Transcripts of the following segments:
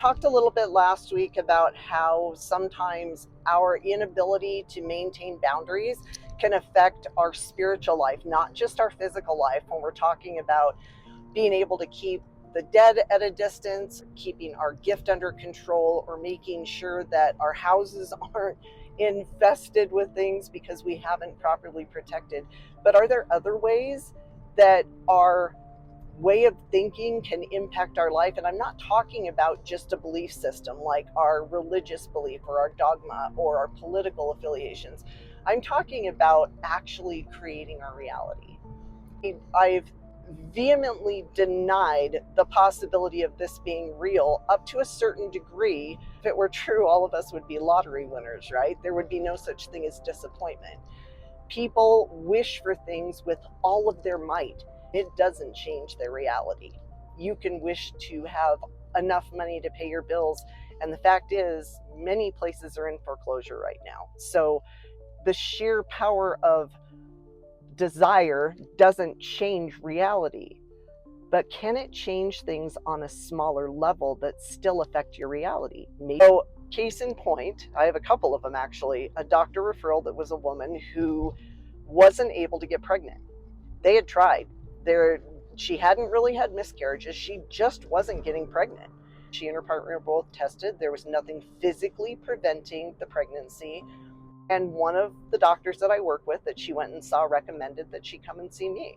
Talked a little bit last week about how sometimes our inability to maintain boundaries can affect our spiritual life, not just our physical life. When we're talking about being able to keep the dead at a distance, keeping our gift under control, or making sure that our houses aren't infested with things because we haven't properly protected. But are there other ways that our way of thinking can impact our life? And I'm not talking about just a belief system like our religious belief or our dogma or our political affiliations. I'm talking about actually creating our reality. I've vehemently denied the possibility of this being real up to a certain degree. If it were true, all of us would be lottery winners, right? There would be no such thing as disappointment. People wish for things with all of their might. It doesn't change their reality. You can wish to have enough money to pay your bills, and the fact is, many places are in foreclosure right now. So the sheer power of desire doesn't change reality. But can it change things on a smaller level that still affect your reality? Maybe. So, case in point, I have a couple of them actually. A doctor referral that was a woman who wasn't able to get pregnant. They had tried. There, she hadn't really had miscarriages. She just wasn't getting pregnant. She and her partner were both tested. There was nothing physically preventing the pregnancy. And one of the doctors that I work with that she went and saw recommended that she come and see me.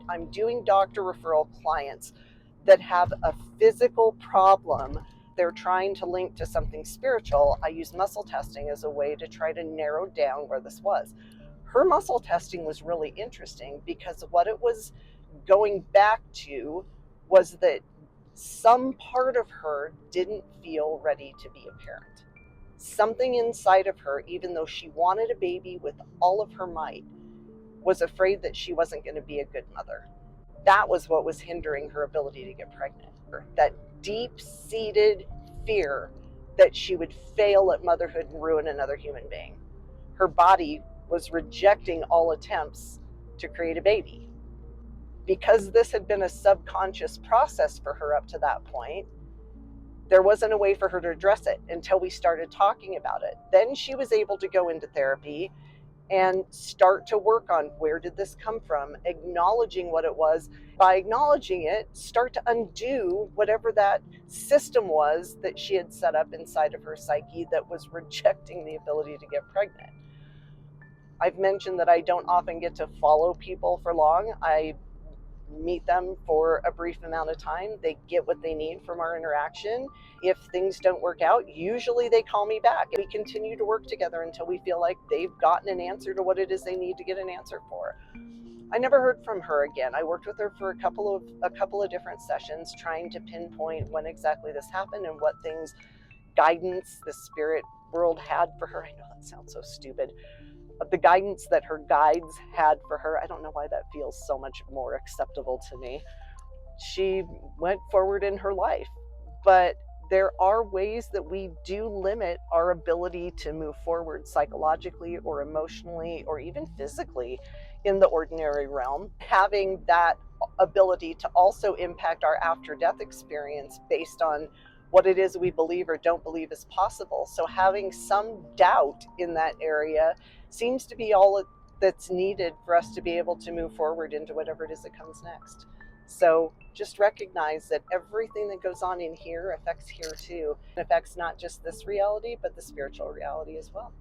I'm doing doctor referral clients that have a physical problem they're trying to link to something spiritual. I use muscle testing as a way to try to narrow down where this was. Her muscle testing was really interesting because what it was going back to was that some part of her didn't feel ready to be a parent. Something inside of her, even though she wanted a baby with all of her might, was afraid that she wasn't going to be a good mother. That was what was hindering her ability to get pregnant. That deep-seated fear that she would fail at motherhood and ruin another human being. Her body was rejecting all attempts to create a baby. Because this had been a subconscious process for her up to that point, there wasn't a way for her to address it until we started talking about it. Then she was able to go into therapy and start to work on where did this come from, acknowledging what it was. By acknowledging it, start to undo whatever that system was that she had set up inside of her psyche that was rejecting the ability to get pregnant. I've mentioned that I don't often get to follow people for long. I meet them for a brief amount of time. They get what they need from our interaction. If things don't work out, usually they call me back. We continue to work together until we feel like they've gotten an answer to what it is they need to get an answer for. I never heard from her again. I worked with her for a couple of different sessions trying to pinpoint when exactly this happened and what things guidance the spirit world had for her. I know that sounds so stupid. The guidance that her guides had for her, I don't know why that feels so much more acceptable to me. She went forward in her life, but there are ways that we do limit our ability to move forward psychologically or emotionally or even physically in the ordinary realm. Having that ability to also impact our after death experience based on what it is we believe or don't believe is possible. So having some doubt in that area seems to be all that's needed for us to be able to move forward into whatever it is that comes next. So just recognize that everything that goes on in here affects here too. It affects not just this reality, but the spiritual reality as well.